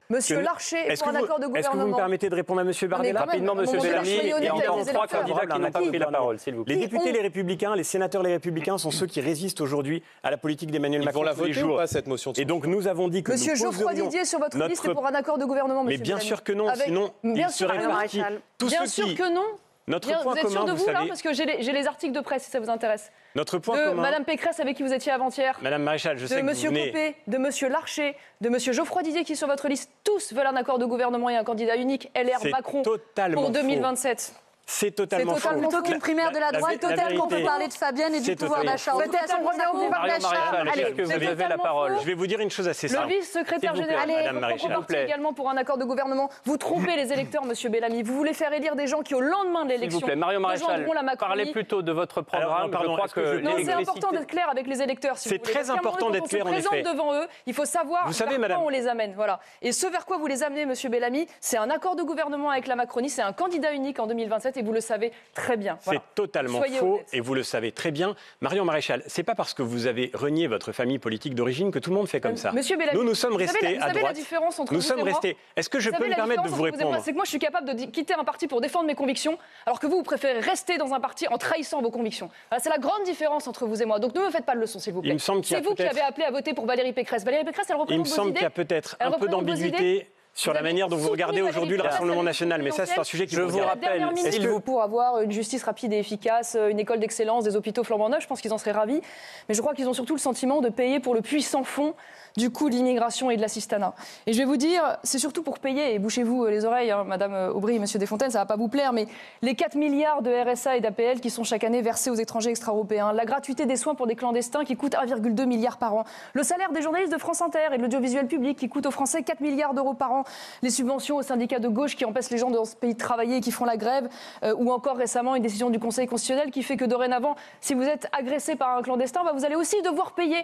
Monsieur Larcher est pour un accord de gouvernement. Est-ce que vous me permettez de répondre à monsieur Bardella? Rapidement, monsieur Bellamy, il y a encore 3 candidats qui n'ont pas pris la parole, s'il vous plaît. Les députés Les Républicains, les sénateurs Les Républicains sont ceux qui résistent aujourd'hui à la politique d'Emmanuel Macron. Ils vont la voter ou pas, cette motion de censure? Et donc nous avons dit que Monsieur Geoffroy Didier, sur votre liste, est pour un accord de gouvernement, monsieur Mais bien Bellamy. sûr que non, sinon il serait parti. Bien sûr que non. Notre Bien, point vous êtes sûr commun, de vous vous là, savez, parce que j'ai les articles de presse si ça vous intéresse. notre point De commun, Madame Pécresse avec qui vous étiez avant-hier. Madame Maréchal, je sais De que vous Monsieur venez... Copé, de Monsieur Larcher, de Monsieur Geoffroy Didier qui est sur votre liste. Tous veulent un accord de gouvernement et un candidat unique, LR C'est Macron, totalement pour 2027. C'est totalement faux. Plutôt qu'une primaire de la droite, peut-être qu'on peut parler de Fabienne et du pouvoir d'achat. Peut-être son premier pouvoir d'achat. Est-ce que vous avez la parole? Je vais vous dire une chose assez simple. Le vice-secrétaire général est également pour un accord de gouvernement. Vous trompez les électeurs, monsieur Bellamy. Vous voulez faire élire des gens qui, au lendemain de l'élection, S'il vous plaît, Marion Maréchal, rejoindront la Macronie. parlez plutôt de votre programme. pardon, je crois que Non, c'est important d'être clair avec les électeurs. Si C'est vous voulez. très Parce qu'à un moment important donné, d'être clair, en quand on se effet. présente devant eux, il faut savoir Vous savez, vers madame- quoi on les amène. Voilà. Et ce vers quoi vous les amenez, monsieur Bellamy, c'est un accord de gouvernement avec la Macronie, c'est un candidat unique en 2027 et vous le savez très bien. Voilà. C'est totalement Soyez faux honnête. et vous le savez très bien. Marion Maréchal, c'est pas parce que vous avez renié votre famille politique d'origine que tout le monde fait comme ça. Monsieur Bellamy, nous sommes restés vous à savez la droite. différence entre Nous vous sommes et moi restés. Est-ce que je Vous peux savez me la permettre de différence vous entre et moi, répondre? c'est que moi, je suis capable de quitter un parti pour défendre mes convictions, alors que vous préférez rester dans un parti en trahissant vos convictions. Voilà, c'est la grande différence entre vous et moi. Donc ne me faites pas de leçon, s'il vous plaît. Il me semble qu'il y a C'est vous qui peut-être- avez appelé à voter pour Valérie Pécresse. Valérie Pécresse, elle Il me représente vos semble idées. qu'il y a peut-être Elle un peu représente vos idées. d'ambiguïté sur la Vous avez manière dont vous soutenu regardez Valérie aujourd'hui le Pécresse à Rassemblement l'élection national. Mais ça, c'est un sujet qui Je vous vous regarde. La dernière rappelle, minute, est-ce que- pour avoir une justice rapide et efficace, une école d'excellence, des hôpitaux flambant neufs, je pense qu'ils en seraient ravis. Mais je crois qu'ils ont surtout le sentiment de payer pour le puits sans fond du coût de l'immigration et de l'assistanat. Et je vais vous dire, c'est surtout pour payer, et bouchez-vous les oreilles, hein, Madame Aubry, Monsieur Desfontaines, ça ne va pas vous plaire, mais les 4 milliards de RSA et d'APL qui sont chaque année versés aux étrangers extra-européens, la gratuité des soins pour des clandestins qui coûtent 1,2 milliard par an, le salaire des journalistes de France Inter et de l'audiovisuel public qui coûte aux Français 4 milliards d'euros par an, les subventions aux syndicats de gauche qui empêchent les gens dans ce pays de travailler et qui font la grève, ou encore récemment une décision du Conseil constitutionnel qui fait que dorénavant, si vous êtes agressé par un clandestin, vous allez aussi devoir payer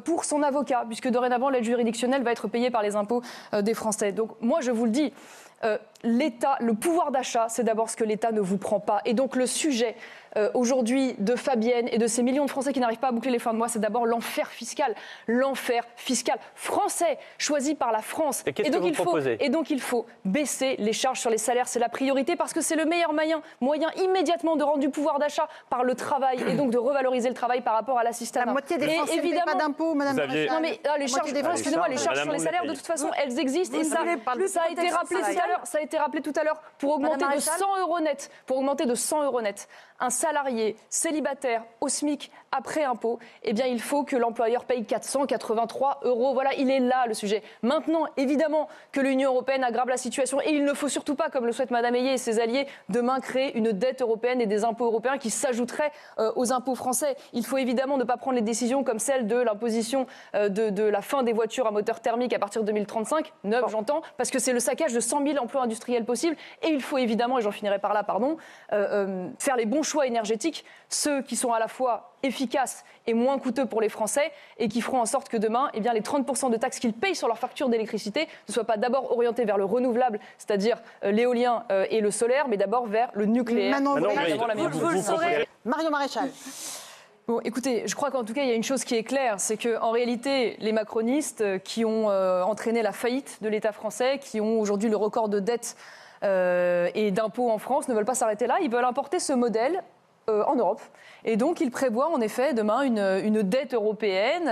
pour son avocat, puisque dorénavant l'aide juridictionnelle va être payée par les impôts des Français. Donc moi je vous le dis, l'État, le pouvoir d'achat, c'est d'abord ce que l'État ne vous prend pas. Et donc le sujet aujourd'hui de Fabienne et de ces millions de Français qui n'arrivent pas à boucler les fins de mois, c'est d'abord l'enfer fiscal français, choisi par la France. Et qu'est-ce que vous proposez ? Et donc il faut baisser les charges sur les salaires, c'est la priorité parce que c'est le meilleur moyen immédiatement de rendre du pouvoir d'achat par le travail et donc de revaloriser le travail par rapport à l'assistanat. La moitié des Français ne paient pas d'impôts, Madame Maréchal. Non mais les charges, excusez-moi, les charges sur les salaires, de toute façon, elles existent et ça a été rappelé tout à l'heure. Ça a été rappelé tout à l'heure pour augmenter de 100 € net. Pour augmenter de 100 € net. Un salarié célibataire au SMIC après impôt, eh bien il faut que l'employeur paye 483 €. Voilà, il est là le sujet. Maintenant, évidemment que l'Union européenne aggrave la situation et il ne faut surtout pas, comme le souhaite Madame Ayé et ses alliés, demain créer une dette européenne et des impôts européens qui s'ajouteraient aux impôts français. Il faut évidemment ne pas prendre les décisions comme celle de l'imposition de la fin des voitures à moteur thermique à partir de 2035, neuves j'entends, parce que c'est le saccage de 100 000 emplois industriels possibles. Et il faut évidemment, et j'en finirai par là, faire les bons choix énergétiques, ceux qui sont à la fois efficaces et moins coûteux pour les Français et qui feront en sorte que demain, eh bien, les 30% de taxes qu'ils payent sur leur facture d'électricité ne soient pas d'abord orientés vers le renouvelable, c'est-à-dire l'éolien et le solaire, mais d'abord vers le nucléaire. Vous le saurez. Marion Maréchal. Bon, écoutez, je crois qu'en tout cas, il y a une chose qui est claire, c'est qu'en réalité, les macronistes qui ont entraîné la faillite de l'État français, qui ont aujourd'hui le record de dette et d'impôts en France, ne veulent pas s'arrêter là. Ils veulent importer ce modèle en Europe. Et donc, il prévoit en effet demain une dette européenne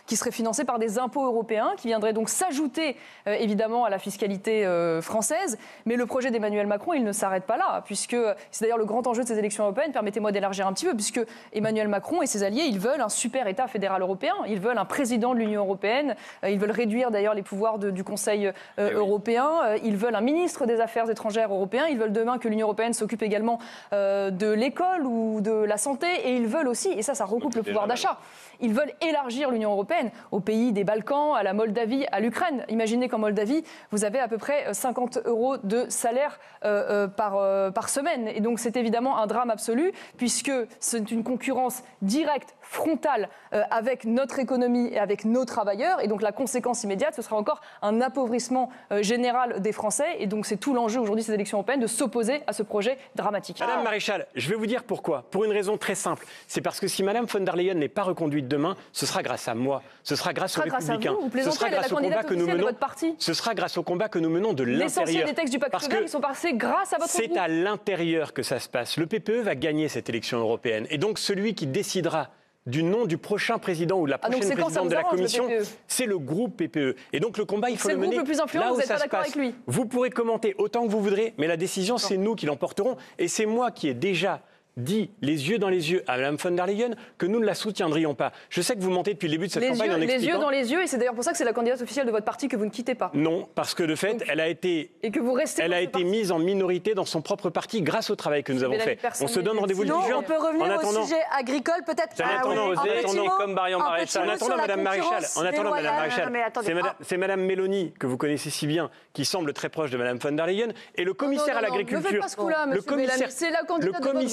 qui serait financée par des impôts européens qui viendraient donc s'ajouter évidemment à la fiscalité française. Mais le projet d'Emmanuel Macron, il ne s'arrête pas là, puisque c'est d'ailleurs le grand enjeu de ces élections européennes. Permettez-moi d'élargir un petit peu, puisque Emmanuel Macron et ses alliés, ils veulent un super État fédéral européen. Ils veulent un président de l'Union européenne. Ils veulent réduire d'ailleurs les pouvoirs du Conseil européen. Ils veulent un ministre des Affaires étrangères européen. Ils veulent demain que l'Union européenne s'occupe également de l'école ou de la santé, et ils veulent aussi, et ça recoupe le pouvoir d'achat, ils veulent élargir l'Union européenne aux pays des Balkans, à la Moldavie, à l'Ukraine. Imaginez qu'en Moldavie, vous avez à peu près 50 € de salaire par semaine. Et donc c'est évidemment un drame absolu, puisque c'est une concurrence directe, frontale, avec notre économie et avec nos travailleurs. Et donc la conséquence immédiate, ce sera encore un appauvrissement général des Français. Et donc c'est tout l'enjeu aujourd'hui de ces élections européennes, de s'opposer à ce projet dramatique. Madame Maréchal, je vais vous dire pourquoi. Pour une raison très simple. C'est parce que si Madame von der Leyen n'est pas reconduite de demain, ce sera grâce à moi, ce sera grâce aux Républicains, ce sera grâce au combat que nous menons. Ce sera grâce au combat que nous menons de l'intérieur. L'essentiel des textes du pacte vert, ils sont passés grâce à votre groupe. C'est à l'intérieur que ça se passe. Le PPE va gagner cette élection européenne. Et donc celui qui décidera du nom du prochain président ou de la prochaine présidente de la Commission, c'est le groupe PPE. Et donc le combat, il faut le mener le groupe le plus influent, là où vous n'êtes ça pas se d'accord passe. avec lui. Vous pourrez commenter autant que vous voudrez, mais la décision, c'est nous qui l'emporterons. Et c'est moi qui ai déjà dit les yeux dans les yeux à Mme von der Leyen que nous ne la soutiendrions pas. Je sais que vous mentez depuis le début de cette campagne en expliquant... Les yeux dans les yeux, et c'est d'ailleurs pour ça que c'est la candidate officielle de votre parti que vous ne quittez pas. Non, parce que de fait, elle a été mise en minorité dans son propre parti grâce au travail que nous avons fait. On se donne rendez-vous le 10 juin. On peut revenir au sujet agricole, peut-être. Comme Marion Maréchal. En attendant, Mme Maréchal, c'est Mme Meloni, que vous connaissez si bien, qui semble très proche de Mme von der Leyen, et le commissaire à l'agriculture... Ne faites pas ce coup-là, monsieur Mélanie. C'est la candidate de votre groupe.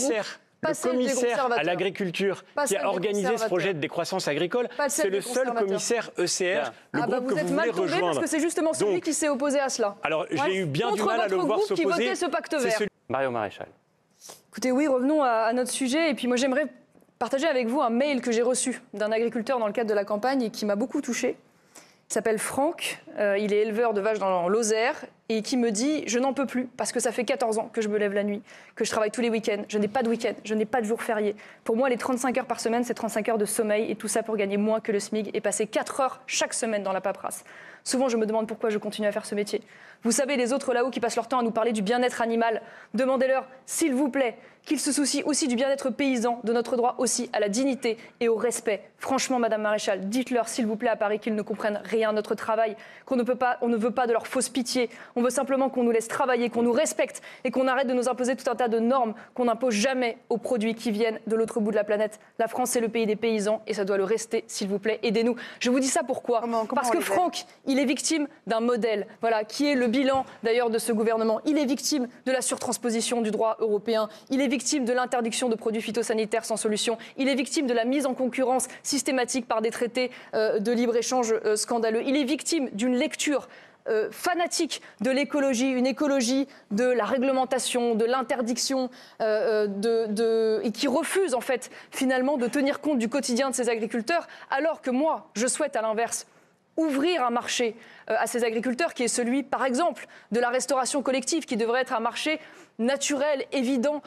Le commissaire à l'agriculture qui a organisé ce projet de décroissance agricole, c'est le seul commissaire ECR, le groupe que vous voulez rejoindre. Parce que c'est justement celui qui s'est opposé à cela. Alors j'ai eu bien du mal à le voir s'opposer. Contre votre groupe qui votait ce pacte vert. Marion Maréchal. Écoutez, oui, revenons à notre sujet. Et puis moi, j'aimerais partager avec vous un mail que j'ai reçu d'un agriculteur dans le cadre de la campagne et qui m'a beaucoup touchée. Il s'appelle Franck, il est éleveur de vaches dans l'Osère et qui me dit « Je n'en peux plus parce que ça fait 14 ans que je me lève la nuit, que je travaille tous les week-ends, je n'ai pas de week-end, je n'ai pas de jour férié. Pour moi, les 35 heures par semaine, c'est 35 heures de sommeil et tout ça pour gagner moins que le SMIC et passer 4 heures chaque semaine dans la paperasse. Souvent, je me demande pourquoi je continue à faire ce métier. Vous savez, les autres là-haut qui passent leur temps à nous parler du bien-être animal, demandez-leur, s'il vous plaît, qu'ils se soucient aussi du bien-être paysan, de notre droit aussi à la dignité et au respect. Franchement, Madame Maréchal, dites-leur, s'il vous plaît, à Paris, qu'ils ne comprennent rien à notre travail, on ne veut pas de leur fausse pitié. On veut simplement qu'on nous laisse travailler, qu'on nous respecte et qu'on arrête de nous imposer tout un tas de normes qu'on n'impose jamais aux produits qui viennent de l'autre bout de la planète. La France, c'est le pays des paysans et ça doit le rester, s'il vous plaît. Aidez-nous. Je vous dis ça pourquoi ? Parce que Franck, il est victime d'un modèle, voilà, qui est le bilan d'ailleurs de ce gouvernement. Il est victime de la surtransposition du droit européen. Il est victime de l'interdiction de produits phytosanitaires sans solution. Il est victime de la mise en concurrence systématique par des traités de libre-échange scandaleux. Il est victime d'une lecture fanatique de l'écologie, une écologie de la réglementation, de l'interdiction, et qui refuse en fait finalement de tenir compte du quotidien de ces agriculteurs, alors que moi, je souhaite à l'inverse ouvrir un marché à ces agriculteurs qui est celui, par exemple, de la restauration collective, qui devrait être un marché naturel, évident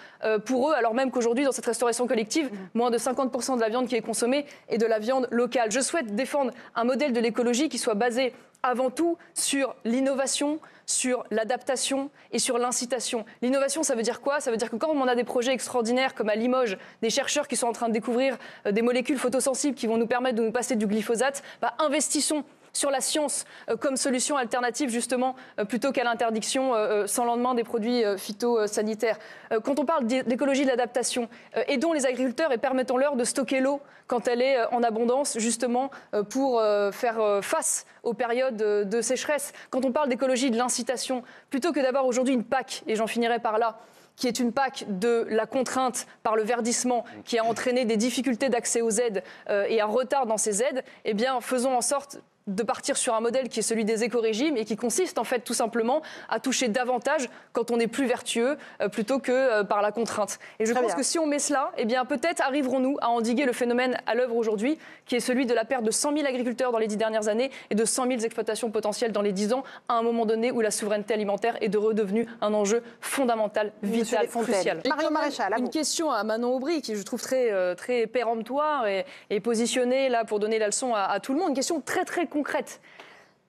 pour eux, alors même qu'aujourd'hui, dans cette restauration collective, moins de 50% de la viande qui est consommée est de la viande locale. Je souhaite défendre un modèle de l'écologie qui soit basé avant tout sur l'innovation, sur l'adaptation et sur l'incitation. L'innovation, ça veut dire quoi ? Ça veut dire que quand on a des projets extraordinaires comme à Limoges, des chercheurs qui sont en train de découvrir des molécules photosensibles qui vont nous permettre de nous passer du glyphosate, investissons sur la science comme solution alternative justement plutôt qu'à l'interdiction sans lendemain des produits phytosanitaires. Quand on parle d'écologie de l'adaptation, aidons les agriculteurs et permettons-leur de stocker l'eau quand elle est en abondance justement pour faire face aux périodes de sécheresse. Quand on parle d'écologie de l'incitation, plutôt que d'avoir aujourd'hui une PAC, et j'en finirai par là, qui est une PAC de la contrainte par le verdissement, qui a entraîné des difficultés d'accès aux aides et un retard dans ces aides, eh bien faisons en sorte de partir sur un modèle qui est celui des éco-régimes et qui consiste en fait tout simplement à toucher davantage quand on est plus vertueux plutôt que par la contrainte. Et je pense que si on met cela, eh bien peut-être arriverons-nous à endiguer le phénomène à l'œuvre aujourd'hui qui est celui de la perte de 100 000 agriculteurs dans les 10 dernières années et de 100 000 exploitations potentielles dans les 10 ans à un moment donné où la souveraineté alimentaire est redevenue un enjeu fondamental, vital, crucial. Marion Maréchal, une question à Manon Aubry qui je trouve très péremptoire et positionnée là pour donner la leçon à tout le monde. Une question très concrète.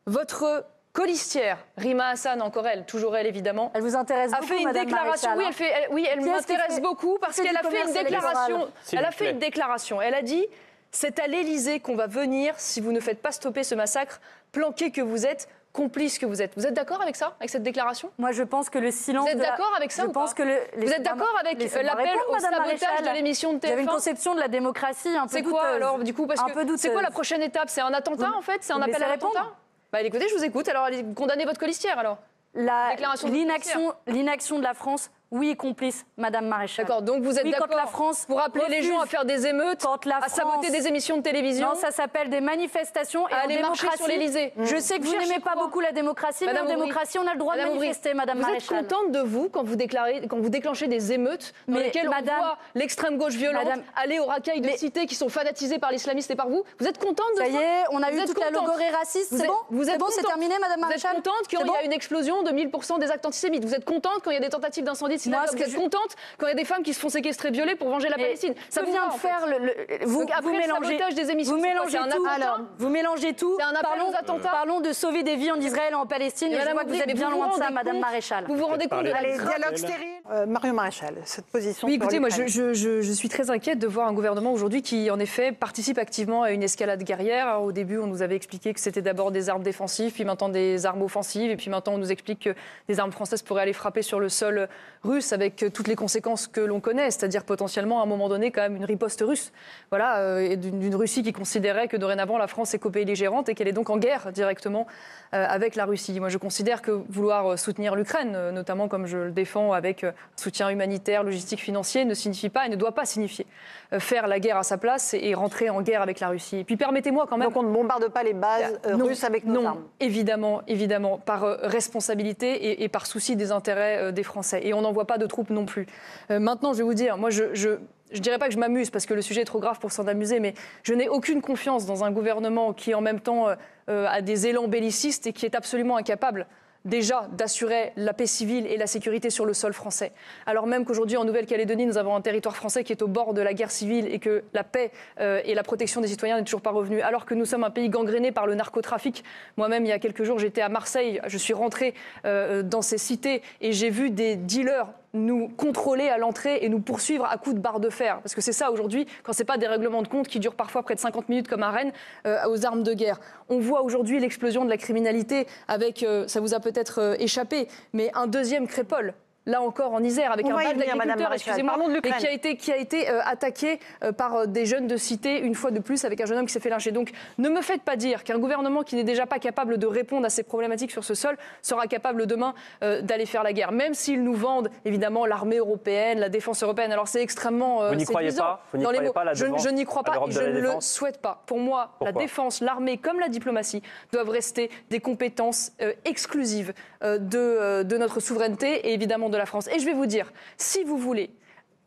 Votre colistière, Rima Hassan, encore elle, toujours elle évidemment. Elle vous intéresse beaucoup, a fait une déclaration. Elle m'intéresse beaucoup parce qu'elle a fait une déclaration. Une déclaration. Elle a dit c'est à l'Élysée qu'on va venir si vous ne faites pas stopper ce massacre, planqué que vous êtes. Complice que vous êtes. Vous êtes d'accord avec ça, avec cette déclaration ? Moi, je pense que le silence. Vous êtes d'accord avec ça ou pas ? Vous êtes d'accord avec l'appel au sabotage de l'émission de TF1 ? Vous avez une conception de la démocratie un peu douteuse. C'est quoi alors, du coup, parce que c'est quoi la prochaine étape ? C'est un attentat en fait ? C'est un appel à l'attentat ? Écoutez, je vous écoute. Alors, allez condamner votre colistière alors. L'inaction de la France, oui, complice, Madame Maréchal. D'accord, donc vous êtes d'accord quand la France pour appeler les gens à faire des émeutes, à saboter des émissions de télévision? Non, ça s'appelle des manifestations et à aller marcher sur l'Élysée. Je sais que vous n'aimez pas beaucoup la démocratie, mais en démocratie, on a le droit de manifester, Madame Maréchal. Vous êtes contente de vous quand vous déclenchez des émeutes dans lesquelles on voit l'extrême gauche violente aller aux racailles de cités qui sont fanatisées par l'islamisme et par vous? Vous êtes contente de ça? Ça y est, on a eu toute la logorée raciste, c'est bon? C'est bon, c'est terminé, Madame Maréchal? Vous êtes contente quand il y a une explosion de 1000% des actes antisémites? Vous êtes contente quand il y a des tentatives d'incendie de synagogue? Vous êtes contente quand il y a des femmes qui se font séquestrer, violer pour venger la Palestine? Ça vient de faire vous mélangez des émissions. Vous mélangez tout. Alors, vous mélangez tout. Parlons de sauver des vies en Israël et en Palestine. Et je vois que vous êtes bien loin de ça, Madame Maréchal. Vous vous rendez compte de la dialogue stérile? Marion Maréchal, cette position. Oui, écoutez, moi, je suis très inquiète de voir un gouvernement aujourd'hui qui, en effet, participe activement à une escalade guerrière. Au début, on nous avait expliqué que c'était d'abord des armes défensives, puis maintenant des armes offensives, et puis maintenant on nous explique que des armes françaises pourraient aller frapper sur le sol russe avec toutes les conséquences que l'on connaît, c'est-à-dire potentiellement à un moment donné quand même une riposte russe. Voilà, et d'une Russie qui considérait que dorénavant la France est cobelligérante et qu'elle est donc en guerre directement avec la Russie. Moi, je considère que vouloir soutenir l'Ukraine, notamment comme je le défends avec soutien humanitaire, logistique, financier, ne signifie pas et ne doit pas signifier faire la guerre à sa place et rentrer en guerre avec la Russie. Et puis permettez-moi quand même... Donc on ne bombarde pas les bases russes avec nos armes? Non, évidemment, par responsabilité et par souci des intérêts des Français. Et on n'envoie pas de troupes non plus. Maintenant, je vais vous dire, moi, je dirais pas que je m'amuse parce que le sujet est trop grave pour s'en amuser, mais je n'ai aucune confiance dans un gouvernement qui, en même temps, a des élans bellicistes et qui est absolument incapable déjà d'assurer la paix civile et la sécurité sur le sol français. Alors même qu'aujourd'hui, en Nouvelle-Calédonie, nous avons un territoire français qui est au bord de la guerre civile et que la paix et la protection des citoyens n'est toujours pas revenue, alors que nous sommes un pays gangréné par le narcotrafic. Moi-même, il y a quelques jours, j'étais à Marseille, je suis rentrée dans ces cités et j'ai vu des dealers nous contrôler à l'entrée et nous poursuivre à coups de barre de fer. Parce que c'est ça aujourd'hui, quand ce n'est pas des règlements de compte qui durent parfois près de 50 minutes comme à Rennes, aux armes de guerre. On voit aujourd'hui l'explosion de la criminalité avec, ça vous a peut-être échappé, mais un deuxième Crépol. Là encore en Isère, avec un bal d'agriculteurs, excusez-moi, mais qui a été attaqué par des jeunes de cité, une fois de plus, avec un jeune homme qui s'est fait lyncher. Donc ne me faites pas dire qu'un gouvernement qui n'est déjà pas capable de répondre à ces problématiques sur ce sol sera capable demain d'aller faire la guerre. Même s'ils nous vendent, évidemment, l'armée européenne, la défense européenne. Alors c'est extrêmement Vous n'y croyez pas? Vous n'y croyez pas je n'y crois pas et je ne le souhaite pas. Pour moi, la défense, l'armée, comme la diplomatie, doivent rester des compétences exclusives de notre souveraineté et évidemment de la France. Et je vais vous dire, si vous voulez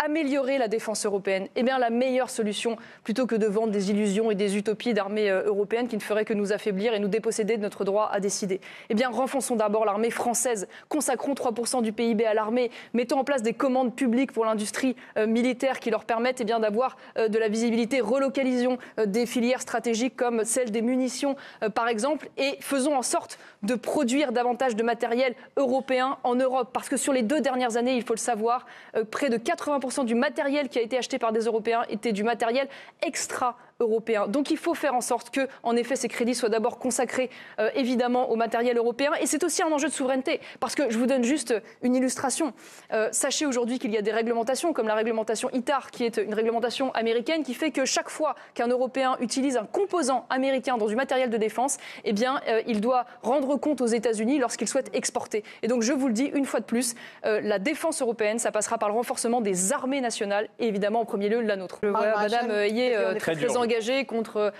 améliorer la défense européenne, eh bien la meilleure solution, plutôt que de vendre des illusions et des utopies d'armée européenne qui ne feraient que nous affaiblir et nous déposséder de notre droit à décider, eh bien renforçons d'abord l'armée française, consacrons 3% du PIB à l'armée, mettons en place des commandes publiques pour l'industrie militaire qui leur permettent d'avoir de la visibilité, relocalisons des filières stratégiques comme celle des munitions par exemple, et faisons en sorte de produire davantage de matériel européen en Europe. Parce que sur les 2 dernières années, il faut le savoir, près de 80% du matériel qui a été acheté par des Européens était du matériel extra-européen. Donc il faut faire en sorte que, en effet, ces crédits soient d'abord consacrés évidemment au matériel européen. Et c'est aussi un enjeu de souveraineté. Parce que je vous donne juste une illustration. Sachez aujourd'hui qu'il y a des réglementations, comme la réglementation ITAR, qui est une réglementation américaine, qui fait que chaque fois qu'un Européen utilise un composant américain dans du matériel de défense, eh bien, il doit rendre compte aux États-Unis lorsqu'il souhaite exporter. Et donc, je vous le dis une fois de plus, la défense européenne, ça passera par le renforcement des armées nationales et évidemment en premier lieu la nôtre. Je vois Madame Hayé très engagée contre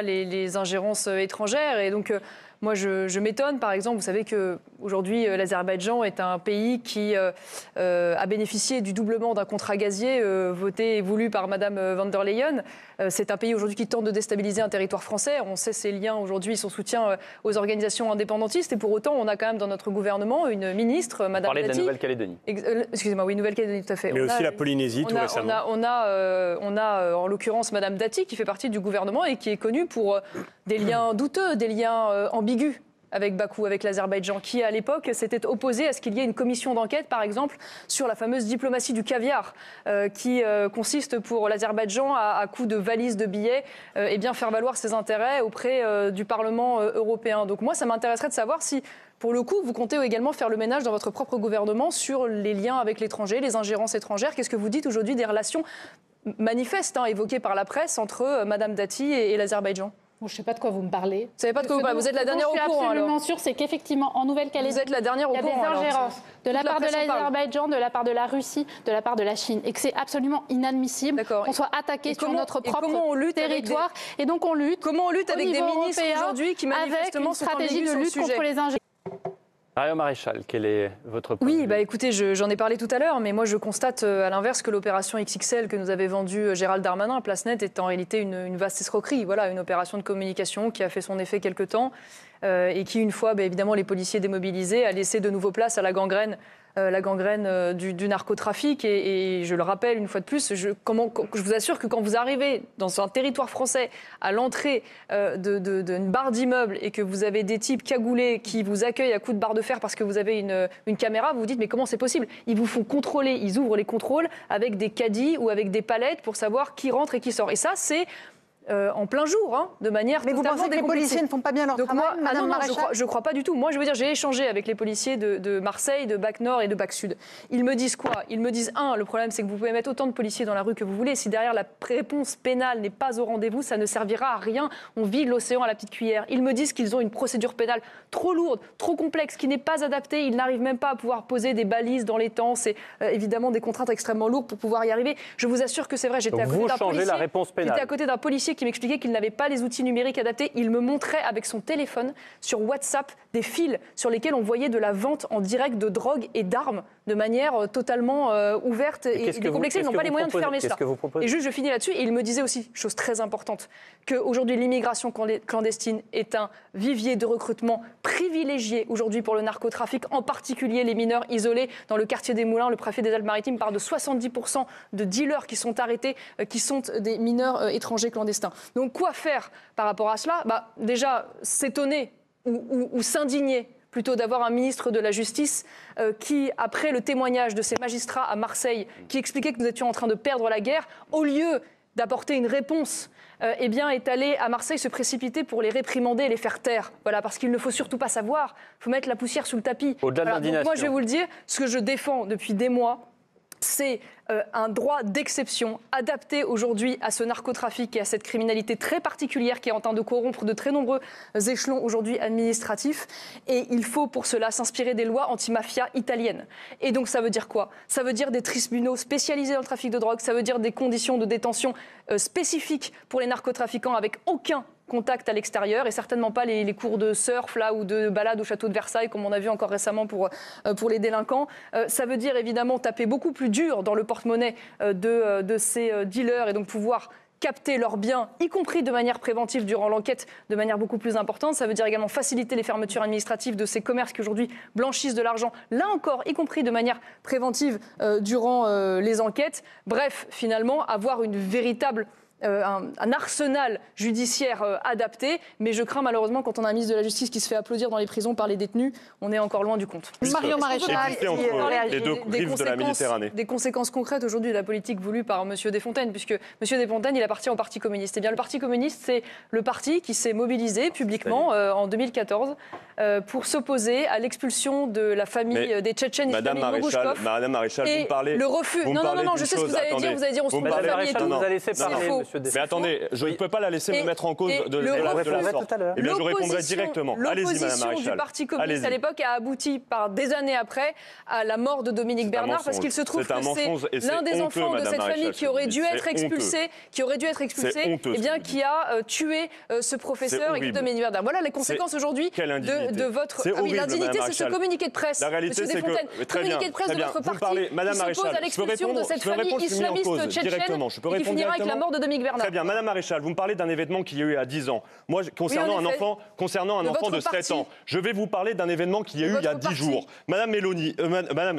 les ingérences étrangères et donc moi je m'étonne par exemple, vous savez qu'aujourd'hui l'Azerbaïdjan est un pays qui a bénéficié du doublement d'un contrat gazier voté et voulu par Madame van der Leyen. C'est un pays aujourd'hui qui tente de déstabiliser un territoire français. On sait ses liens aujourd'hui, son soutien aux organisations indépendantistes. Et pour autant, on a quand même dans notre gouvernement une ministre, Madame Dati. Vous parlez de la Nouvelle-Calédonie. Excusez-moi, oui, Nouvelle-Calédonie, tout à fait. Mais aussi la Polynésie, tout récemment. On a en l'occurrence Madame Dati qui fait partie du gouvernement et qui est connue pour des liens douteux, des liens ambigus avec Bakou, avec l'Azerbaïdjan, qui à l'époque s'était opposé à ce qu'il y ait une commission d'enquête, par exemple, sur la fameuse diplomatie du caviar, qui consiste pour l'Azerbaïdjan, à coup de valises de billets, faire valoir ses intérêts auprès du Parlement européen. Donc moi, ça m'intéresserait de savoir si, pour le coup, vous comptez également faire le ménage dans votre propre gouvernement sur les liens avec l'étranger, les ingérences étrangères. Qu'est-ce que vous dites aujourd'hui des relations manifestes évoquées par la presse entre Madame Dati et l'Azerbaïdjan ? Je ne sais pas de quoi vous me parlez. Vous ne savez pas de quoi vous parlez. Vous êtes la dernière au courant. Je suis absolument sûre, c'est qu'effectivement, en Nouvelle-Calédonie, vous êtes la dernière au courant, il y a des ingérences de la part de l'Azerbaïdjan, de la part de la Russie, de la part de la Chine, et que c'est absolument inadmissible qu'on soit attaqué sur notre propre territoire. Et donc on lutte. Comment on lutte avec des ministres aujourd'hui qui manifestement sont avec une stratégie de lutte contre les ingérences. Marion Maréchal, quel est votre point de vue ? Oui, écoutez, j'en ai parlé tout à l'heure, mais moi je constate à l'inverse que l'opération XXL que nous avait vendue Gérald Darmanin à Place Nette est en réalité une vaste escroquerie. Voilà, une opération de communication qui a fait son effet quelque temps et qui, une fois évidemment les policiers démobilisés, a laissé de nouveau place à la gangrène du narcotrafic. Et je le rappelle une fois de plus, je vous assure que quand vous arrivez dans un territoire français à l'entrée d'une barre d'immeuble et que vous avez des types cagoulés qui vous accueillent à coups de barre de fer parce que vous avez une caméra, vous vous dites mais comment c'est possible ? Ils vous font contrôler, ils ouvrent les contrôles avec des caddies ou avec des palettes pour savoir qui rentre et qui sort. Et ça, c'est en plein jour, de manière totalement décomplexée. Mais vous pensez que les policiers ne font pas bien leur travail, Madame Maréchal ? Je ne crois pas du tout. Moi, je veux dire, j'ai échangé avec les policiers de Marseille, de Bac Nord et de Bac Sud. Ils me disent quoi ? Ils me disent, le problème, c'est que vous pouvez mettre autant de policiers dans la rue que vous voulez. Si derrière la réponse pénale n'est pas au rendez-vous, ça ne servira à rien. On vide l'océan à la petite cuillère. Ils me disent qu'ils ont une procédure pénale trop lourde, trop complexe, qui n'est pas adaptée. Ils n'arrivent même pas à pouvoir poser des balises dans les temps. C'est évidemment des contraintes extrêmement lourdes pour pouvoir y arriver. Je vous assure que c'est vrai. J'étais à côté d'un policier qui m'expliquait qu'il n'avait pas les outils numériques adaptés. Il me montrait avec son téléphone sur WhatsApp des fils sur lesquels on voyait de la vente en direct de drogue et d'armes de manière totalement ouverte et décomplexée. Ils n'ont pas les moyens de fermer cela. Et juste, je finis là-dessus. Et il me disait aussi, chose très importante, qu'aujourd'hui, l'immigration clandestine est un vivier de recrutement privilégié aujourd'hui pour le narcotrafic, en particulier les mineurs isolés. Dans le quartier des Moulins, le préfet des Alpes-Maritimes parle de 70% de dealers qui sont arrêtés, qui sont des mineurs étrangers clandestins. Donc quoi faire par rapport à cela ? Déjà, s'étonner ou s'indigner plutôt d'avoir un ministre de la Justice qui, après le témoignage de ces magistrats à Marseille, qui expliquaient que nous étions en train de perdre la guerre, au lieu d'apporter une réponse, est allé à Marseille se précipiter pour les réprimander et les faire taire. Voilà, parce qu'il ne faut surtout pas savoir. Il faut mettre la poussière sous le tapis. Au-delà de l'indignation. Moi, je vais vous le dire, ce que je défends depuis des mois, c'est un droit d'exception adapté aujourd'hui à ce narcotrafic et à cette criminalité très particulière qui est en train de corrompre de très nombreux échelons aujourd'hui administratifs. Et il faut pour cela s'inspirer des lois anti-mafia italiennes. Et donc ça veut dire quoi ? Ça veut dire des tribunaux spécialisés dans le trafic de drogue, ça veut dire des conditions de détention spécifiques pour les narcotrafiquants avec aucun contact à l'extérieur et certainement pas les cours de surf là, ou de balade au château de Versailles comme on a vu encore récemment pour les délinquants. Ça veut dire évidemment taper beaucoup plus dur dans le porte-monnaie de ces dealers et donc pouvoir capter leurs biens, y compris de manière préventive durant l'enquête, de manière beaucoup plus importante. Ça veut dire également faciliter les fermetures administratives de ces commerces qui aujourd'hui blanchissent de l'argent, là encore, y compris de manière préventive durant les enquêtes. Bref, finalement, avoir une véritable un arsenal judiciaire adapté, mais je crains malheureusement quand on a un ministre de la Justice qui se fait applaudir dans les prisons par les détenus, on est encore loin du compte. Marion Maréchal, les deux rives de la Méditerranée. Des conséquences concrètes aujourd'hui de la politique voulue par M. Desfontaines, puisque M. Desfontaines, il appartient au Parti communiste. Eh bien, le Parti communiste, c'est le parti qui s'est mobilisé publiquement en 2014 pour s'opposer à l'expulsion de la famille des Tchétchènes islamiques Morouchkov. Madame Maréchal, vous me parlez... le refus... Non, je sais ce que vous allez dire. Vous allez dire on se trompe de famille et tout. Vous allez séparer, mais attendez, je ne peux pas la laisser me mettre en cause de la sorte. Eh bien, je répondrai directement. Allez-y, Madame Maréchal. L'opposition du Parti communiste à l'époque a abouti, par des années après, à la mort de Dominique Bernard, parce qu'il se trouve que c'est l'un des enfants de cette famille qui aurait dû être expulsé, et bien qui a tué ce professeur et Dominique Bernard. Voilà les conséquences aujourd'hui de votre... Ah oui, l'indignité, c'est ce communiqué de presse. La réalité, c'est que... Communiqué de presse de votre parti qui s'oppose à l'expulsion de cette famille islamiste tchétchène et qui finira avec la mort de Dominique Bernard. Très bien, Madame Maréchal, vous me parlez d'un événement qu'il y a eu à 10 ans. Moi, concernant un enfant de 7 ans, je vais vous parler d'un événement qu'il y a eu il y a 10 jours. Madame Mélanie,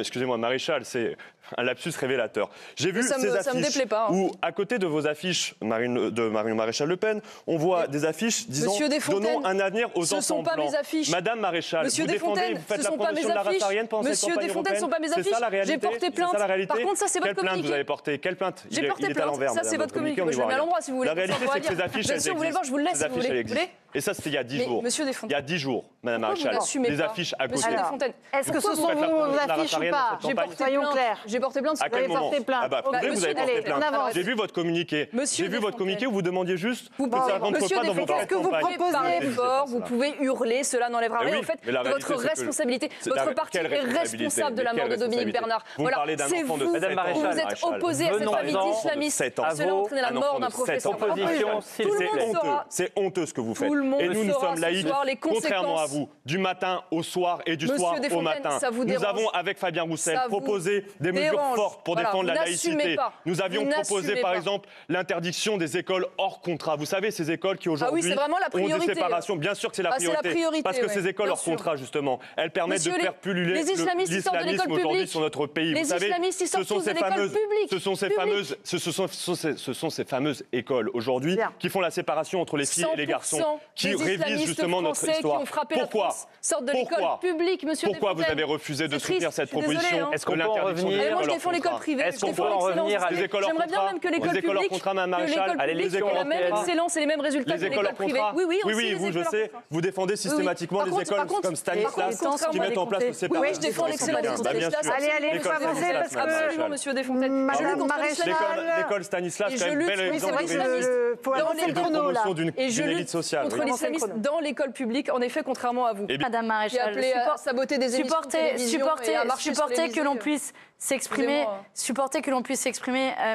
excusez-moi, Maréchal, c'est un lapsus révélateur. J'ai vu ces affiches où, à côté de vos affiches de Marion Maréchal Le Pen, on voit des affiches disant « Donnons un avenir aux enfants blancs ». Madame Maréchal, vous défendez, vous faites la promotion de la race aryenne pendant cette campagne européenne. Ce ne sont pas mes affiches. J'ai porté plainte. Par contre, ça, c'est votre communiqué. Quelle plainte vous avez porté? Quelle plainte? J'ai porté plainte. Ça, c'est votre communiqué. Je vais à l'endroit si vous voulez. La réalité, c'est que ces affiches, elles existent. Je vous le laisse si vous voulez. Et ça, c'était il y a 10 jours. Il y a 10 jours, Madame Maréchal, des affiches à côté. Est-ce que ce sont vos affiches ou pas? Soyons clairs. J'ai porté plainte. À quel moment? Ah bah, vous avez porté plainte. J'ai vu votre communiqué. J'ai vu votre communiqué où vous demandiez juste que ça ne rentre pas dans votre campagne. Qu'est-ce que vous proposez fort, vous pouvez hurler, cela n'enlèvera rien au fait de votre responsabilité. Votre parti est responsable de la mort de Dominique Bernard. Voilà, c'est vous. Vous vous êtes opposé à cette famille islamiste. Cela a entraîné la mort d'un professeur. C'est honteux ce que vous faites. Et nous sommes laïcs, contrairement à vous, du matin au soir et du soir au matin. Nous avons, avec Fabien Roussel, proposé des mesures fortes pour défendre la laïcité. Nous avions proposé, par exemple, l'interdiction des écoles hors contrat. Vous savez, ces écoles qui aujourd'hui ont des séparations. Bien sûr que c'est la priorité. Parce que ces écoles hors contrat, justement, elles permettent de faire pulluler l'islamisme aujourd'hui sur notre pays. Vous savez, ce sont ces fameuses écoles aujourd'hui qui font la séparation entre les filles et les garçons, qui révisent justement notre histoire. Pourquoi vous avez refusé de soutenir cette proposition? Est-ce qu'on peut en revenir? Moi, je défends l'école privée. Est-ce qu'on peut en revenir à J'aimerais bien même que l'école publique ait la même excellence et les mêmes résultats que l'école privée. Oui, vous, je sais, vous défendez systématiquement les écoles comme Stanislas qui mettent en place le séparation. Oui, je défends l'excellence de Stanislas. Allez, faut avancer parce que... Absolument, monsieur Desfontaines. Madame Maréchal... L'école Stanislas, c'est un bel exemple de promotion d'une élite sociale. Contre l'islamisme dans l'école publique, en effet, contrairement à vous. Madame Maréchal, appelé à saboter des émissions de télévision et à marcher sur les que l'on puisse s'exprimer,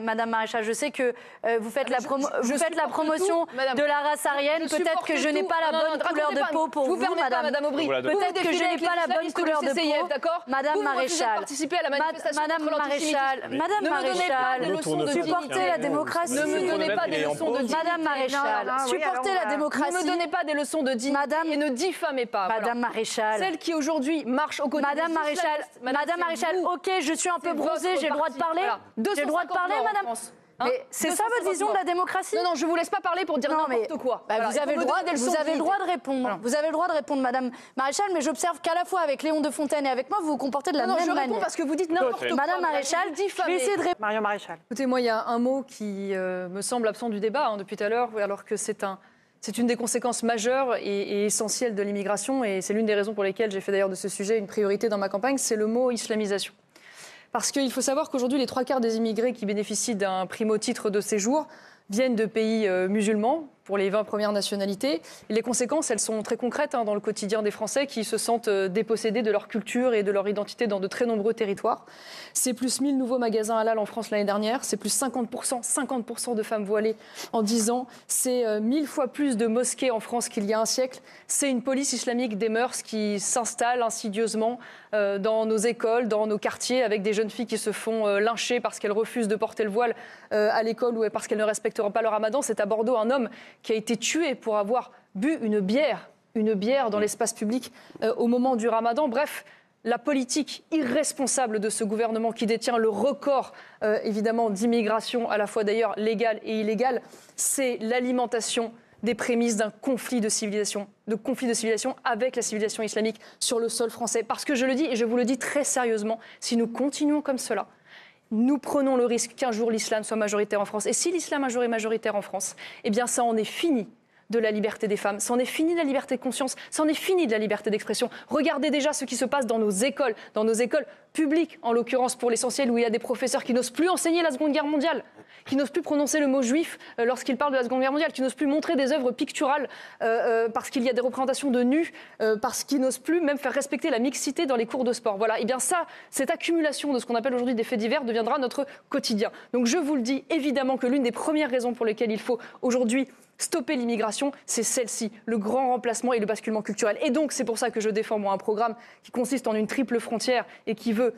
Madame Maréchal. Je sais que vous faites la promotion de la race aryenne. Peut-être que je n'ai pas la bonne couleur de peau pour vous, Madame Aubry. Peut-être que je n'ai pas la bonne couleur de peau, Madame Maréchal. Madame Maréchal, supportez la démocratie. Ne me donnez pas des leçons de dignité. Madame Maréchal, supportez la démocratie. Ne me donnez pas des leçons de dignité et ne diffamez pas. Madame Maréchal. Celle qui aujourd'hui marche aux côtés Madame Maréchal, ok, je suis un peu bronzée, j'ai le droit de parler. J'ai le droit de parler, Madame. Mais c'est ça votre vision de la démocratie? Non, je vous laisse pas parler pour dire n'importe quoi. Vous avez le droit de répondre. Vous avez le droit de répondre, Madame Maréchal, mais j'observe qu'à la fois avec Léon Defontaine et avec moi, vous vous comportez de la même manière. Non, je réponds parce que vous dites n'importe quoi. Madame Maréchal, je vais essayer de répondre. Marion Maréchal. Écoutez, moi, il y a un mot qui me semble absent du débat depuis tout à l'heure, alors que c'est une des conséquences majeures et essentielles de l'immigration, et c'est l'une des raisons pour lesquelles j'ai fait d'ailleurs de ce sujet une priorité dans ma campagne, c'est le mot islamisation. Parce qu'il faut savoir qu'aujourd'hui, les 3/4 des immigrés qui bénéficient d'un primo-titre de séjour viennent de pays musulmans, pour les 20 premières nationalités. Et les conséquences, elles sont très concrètes dans le quotidien des Français qui se sentent dépossédés de leur culture et de leur identité dans de très nombreux territoires. C'est plus 1000 nouveaux magasins halal en France l'année dernière. C'est plus 50% de femmes voilées en 10 ans. C'est 1000 fois plus de mosquées en France qu'il y a un siècle. C'est une police islamique des mœurs qui s'installe insidieusement dans nos écoles, dans nos quartiers, avec des jeunes filles qui se font lyncher parce qu'elles refusent de porter le voile à l'école ou parce qu'elles ne respecteront pas le ramadan. C'est à Bordeaux un homme qui a été tué pour avoir bu une bière dans l'espace public au moment du ramadan. Bref, la politique irresponsable de ce gouvernement qui détient le record, évidemment, d'immigration, à la fois d'ailleurs légale et illégale, c'est l'alimentation des prémices d'un conflit de civilisation avec la civilisation islamique sur le sol français. Parce que je le dis, et je vous le dis très sérieusement, si nous continuons comme cela, nous prenons le risque qu'un jour l'islam soit majoritaire en France. Et si l'islam un jour est majoritaire en France, eh bien ça en est fini de la liberté des femmes, ça en est fini de la liberté de conscience, ça en est fini de la liberté d'expression. Regardez déjà ce qui se passe dans nos écoles publiques, en l'occurrence pour l'essentiel, où il y a des professeurs qui n'osent plus enseigner la Seconde Guerre mondiale, qui n'osent plus prononcer le mot juif lorsqu'ils parlent de la Seconde Guerre mondiale, qui n'osent plus montrer des œuvres picturales parce qu'il y a des représentations de nus, parce qu'ils n'osent plus même faire respecter la mixité dans les cours de sport. Voilà, et bien ça, cette accumulation de ce qu'on appelle aujourd'hui des faits divers deviendra notre quotidien. Donc je vous le dis, évidemment que l'une des premières raisons pour lesquelles il faut aujourd'hui stopper l'immigration, c'est celle-ci, le grand remplacement et le basculement culturel. Et donc, c'est pour ça que je défends, moi, un programme qui consiste en une triple frontière et qui veut,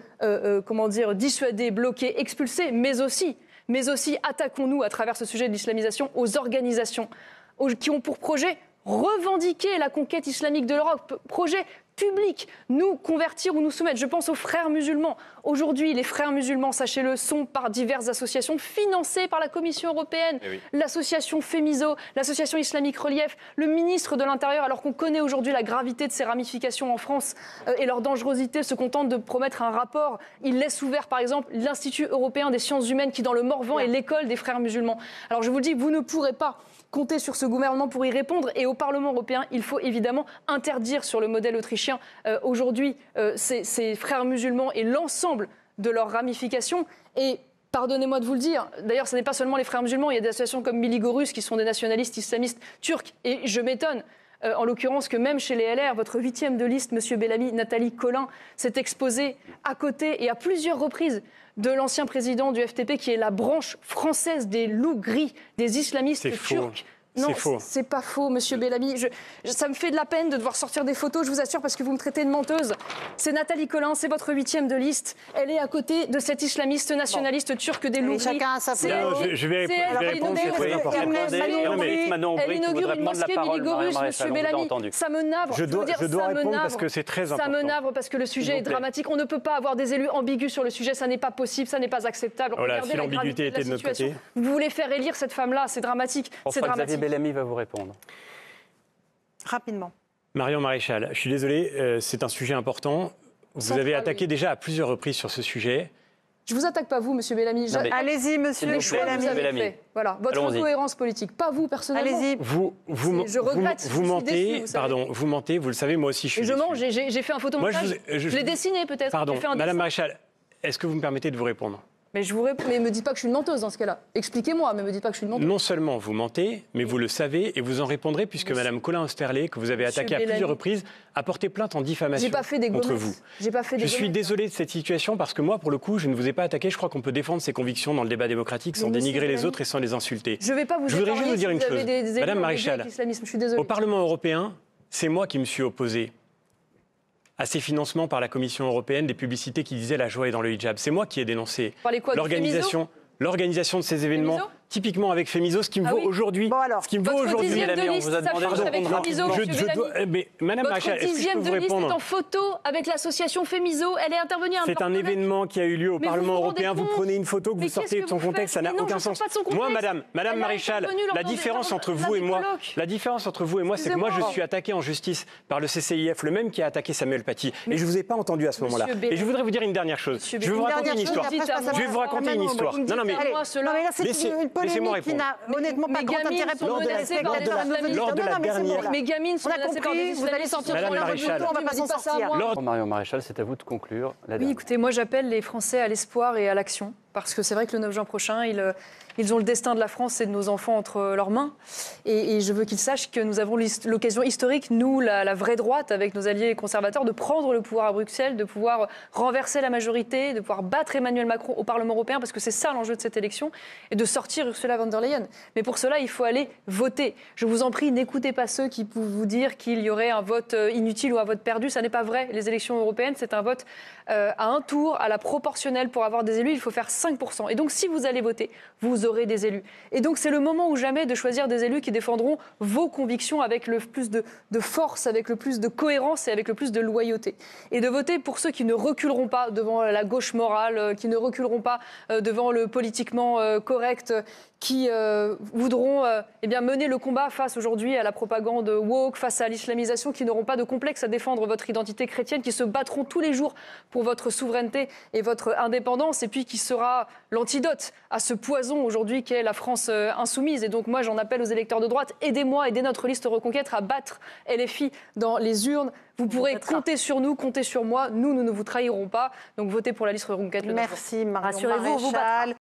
dissuader, bloquer, expulser, mais aussi, attaquons-nous, à travers ce sujet de l'islamisation, aux organisations qui ont pour projet revendiquer la conquête islamique de l'Europe, projet public, nous convertir ou nous soumettre. Je pense aux frères musulmans. Aujourd'hui, les frères musulmans, sachez-le, sont par diverses associations financées par la Commission européenne, l'association Fémiso, l'association islamique Relief, le ministre de l'Intérieur, alors qu'on connaît aujourd'hui la gravité de ces ramifications en France et leur dangerosité, se contente de promettre un rapport. Il laisse ouvert, par exemple, l'Institut européen des sciences humaines qui, dans le Morvan, est l'école des frères musulmans. Alors je vous le dis, vous ne pourrez pas comptez sur ce gouvernement pour y répondre. Et au Parlement européen, il faut évidemment interdire sur le modèle autrichien aujourd'hui ces frères musulmans et l'ensemble de leurs ramifications. Et pardonnez-moi de vous le dire, d'ailleurs ce n'est pas seulement les frères musulmans, il y a des associations comme Miligorus qui sont des nationalistes islamistes turcs. Et je m'étonne, en l'occurrence, que même chez les LR, votre 8e de liste, M. Bellamy, Nathalie Colin, s'est exposée à côté et à plusieurs reprises de l'ancien président du FTP, qui est la branche française des loups gris, des islamistes turcs. Non, c'est pas faux, Monsieur Bellamy. Ça me fait de la peine de devoir sortir des photos, je vous assure, parce que vous me traitez de menteuse. C'est Nathalie Colin, c'est votre 8e de liste. Elle est à côté de cet islamiste nationaliste turc des loups gris. Chacun a sa place. Je vais répondre, c'est très important. Elle inaugure une mosquée Miligorus, Monsieur Bellamy. Ça me navre. Je dois répondre parce que c'est très important. Ça me navre parce que le sujet est dramatique. On ne peut pas avoir des élus ambigus sur le sujet. Ça n'est pas possible, ça n'est pas acceptable. Voilà, si l'ambiguïté était de notre côté. Vous voulez faire élire cette femme-là, c'est dramatique. C'est dramatique. Bellamy va vous répondre. Rapidement. Marion Maréchal, je suis désolé, c'est un sujet important. Vous avez attaqué déjà à plusieurs reprises sur ce sujet. Je ne vous attaque pas vous, Monsieur Bellamy. Allez-y, Monsieur Bellamy. Voilà, votre cohérence politique, pas vous personnellement. Allez-y. Vous mentez, pardon, vous mentez, vous le savez, moi aussi je suis déçu. Je mens, j'ai fait un photomontage. Je l'ai dessiné peut-être. Pardon, Madame Maréchal, est-ce que vous me permettez de vous répondre ? Mais je vous réponds, mais me dites pas que je suis une menteuse dans ce cas-là. Expliquez-moi, mais me dites pas que je suis une menteuse. Non seulement vous mentez, mais vous le savez et vous en répondrez puisque Madame Colin Osterlé, que vous avez attaquée à plusieurs reprises, a porté plainte en diffamation contre vous. Je suis désolé de cette situation parce que moi, pour le coup, je ne vous ai pas attaqué. Je crois qu'on peut défendre ses convictions dans le débat démocratique sans dénigrer les autres et sans les insulter. Je vais pas vous voudrais juste vous dire une chose. Madame Maréchal, au Parlement européen, c'est moi qui me suis opposé à ces financements par la Commission européenne des publicités qui disaient la joie est dans le hijab. C'est moi qui ai dénoncé l'organisation de ces événements, typiquement avec Fémizo, ce qui me vaut aujourd'hui. Bon alors, ce qui me vaut aujourd'hui, on vous a demandé de répondre. Mais Madame Maréchal, est-ce que je peux vous répondre ? Votre 10e de liste est en photo avec l'association Fémizo. Elle est intervenue à un C'est un événement qui a eu lieu au Parlement européen. Vous prenez une photo que vous sortez de son contexte, ça n'a aucun sens. Moi, Madame Maréchal, la différence entre vous et moi, c'est que moi, je suis attaqué en justice par le CCIF, le même qui a attaqué Samuel Paty. Et je ne vous ai pas entendu à ce moment-là. Et je voudrais vous dire une dernière chose. Je vais vous raconter une histoire. Je vais vous raconter une histoire. Non, mais laissez-moi répondre. Honnêtement, pas grand intérêt pour nous de respecter lors de la dernière. Mes gamines sont menacées par des islamistes. Madame Maréchal, on va pas s'en sortir. Marion Maréchal, c'est à vous de conclure. Oui, écoutez, moi j'appelle les Français à l'espoir et à l'action. Parce que c'est vrai que le 9 juin prochain, ils ont le destin de la France et de nos enfants entre leurs mains. Et je veux qu'ils sachent que nous avons l'occasion historique, nous, la vraie droite, avec nos alliés conservateurs, de prendre le pouvoir à Bruxelles, de pouvoir renverser la majorité, de pouvoir battre Emmanuel Macron au Parlement européen, parce que c'est ça l'enjeu de cette élection, et de sortir Ursula von der Leyen. Mais pour cela, il faut aller voter. Je vous en prie, n'écoutez pas ceux qui peuvent vous dire qu'il y aurait un vote inutile ou un vote perdu. Ça n'est pas vrai. Les élections européennes, c'est un vote à un tour, à la proportionnelle. Pour avoir des élus, il faut faire 5%. Et donc, si vous allez voter, vous aurez des élus. Et donc, c'est le moment ou jamais de choisir des élus qui défendront vos convictions avec le plus de force, avec le plus de cohérence et avec le plus de loyauté. Et de voter pour ceux qui ne reculeront pas devant la gauche morale, qui ne reculeront pas devant le politiquement correct, qui voudront mener le combat face aujourd'hui à la propagande woke, face à l'islamisation, qui n'auront pas de complexe à défendre votre identité chrétienne, qui se battront tous les jours pour votre souveraineté et votre indépendance, et puis qui sera l'antidote à ce poison aujourd'hui qu'est la France insoumise. Et donc moi, j'en appelle aux électeurs de droite, aidez-moi, aidez notre liste Reconquête à battre LFI dans les urnes. Vous pourrez compter sur nous, compter sur moi. Nous ne vous trahirons pas. Donc votez pour la liste Reconquête. Merci, Marion Maréchal.